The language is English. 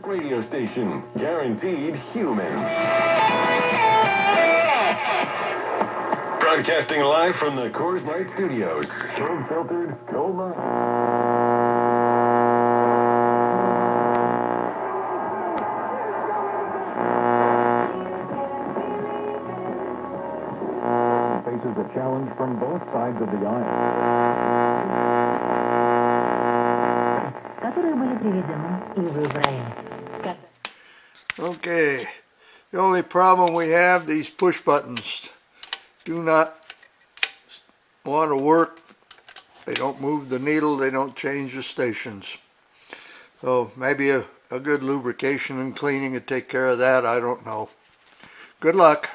radio station. Guaranteed human. Broadcasting live from the Coors Light Studios. Cold filtered, cold light. Faces a challenge from both sides of the aisle. Okay, the only problem we have, these push buttons do not want to work. They don't move the needle, they don't change the stations. So maybe a good lubrication and cleaning would take care of that, I don't know. Good luck.